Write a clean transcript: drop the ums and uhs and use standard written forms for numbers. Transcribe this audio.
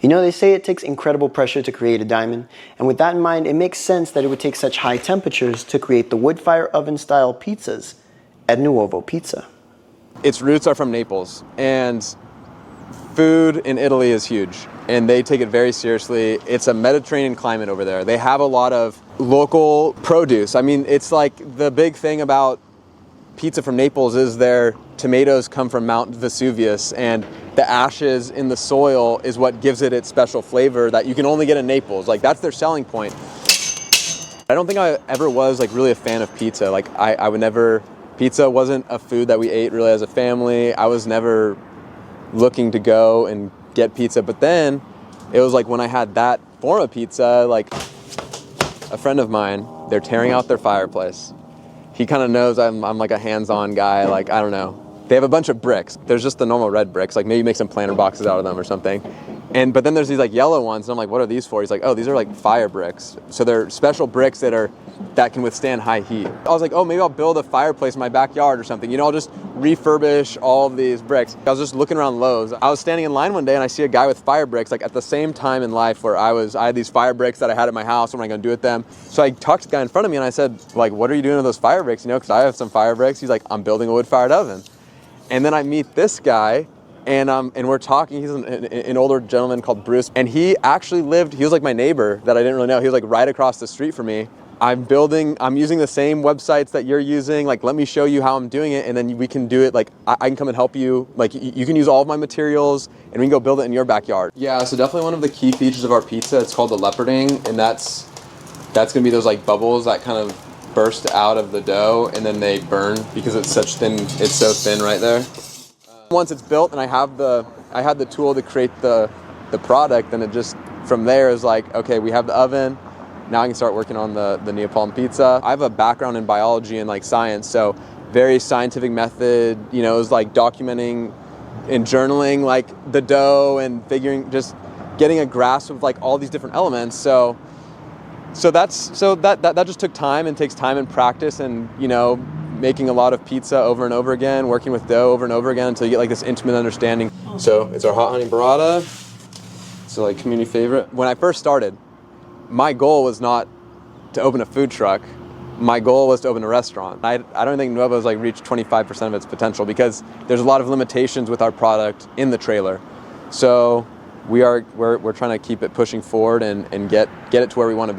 You know, they say it takes incredible pressure to create a diamond, and with that in mind, it makes sense that it would take such high temperatures to create the wood fire oven style pizzas at Nuovo Pizza. Its roots are from Naples, and food in Italy is huge, and they take it very seriously. It's a Mediterranean climate over there. They have a lot of local produce. I mean, it's like the big thing about pizza from Naples is their tomatoes come from Mount Vesuvius, and the ashes in the soil is what gives it its special flavor that you can only get in Naples. Like, that's their selling point. I don't think I ever was like really a fan of pizza. Like, I would never, pizza wasn't a food that we ate really as a family. I was never looking to go and get pizza. But then it was like when I had that form of pizza, like a friend of mine, they're tearing out their fireplace. He kind of knows I'm like a hands-on guy. Like, I don't know. They have a bunch of bricks. There's just the normal red bricks, like maybe make some planter boxes out of them or something. But then there's these like yellow ones, and I'm like, what are these for? He's like, oh, these are like fire bricks. So they're special bricks that can withstand high heat. I was like, oh, maybe I'll build a fireplace in my backyard or something. You know, I'll just refurbish all of these bricks. I was just looking around Lowe's. I was standing in line one day and I see a guy with fire bricks, like at the same time in life where I had these fire bricks that I had at my house. What am I gonna do with them? So I talked to the guy in front of me and I said, like, what are you doing with those fire bricks? You know, because I have some fire bricks. He's like, I'm building a wood-fired oven. And then I meet this guy, and we're talking. He's an older gentleman called Bruce, and he actually he was like my neighbor that I didn't really know. He was like right across the street from me. I'm using the same websites that you're using. Like, let me show you how I'm doing it, and then we can do it. Like, I can come and help you. Like, you can use all of my materials, and we can go build it in your backyard. Yeah, so definitely one of the key features of our pizza, it's called the leoparding, and that's gonna be those like bubbles that kind of burst out of the dough, and then they burn because it's so thin right there. Once it's built and I had the tool to create the product, then it just from there is like, okay, we have the oven, now I can start working on the Neapolitan pizza. I have a background in biology and like science, so very scientific method. You know, it was like documenting and journaling like the dough and just getting a grasp of like all these different elements. So that just took time and takes time and practice, and you know, making a lot of pizza over and over again, working with dough over and over again until you get like this intimate understanding. So it's our hot honey burrata. It's a like community favorite. When I first started, my goal was not to open a food truck. My goal was to open a restaurant. I don't think Nuovo's like reached 25% of its potential because there's a lot of limitations with our product in the trailer. So we're trying to keep it pushing forward and get it to where we want to be.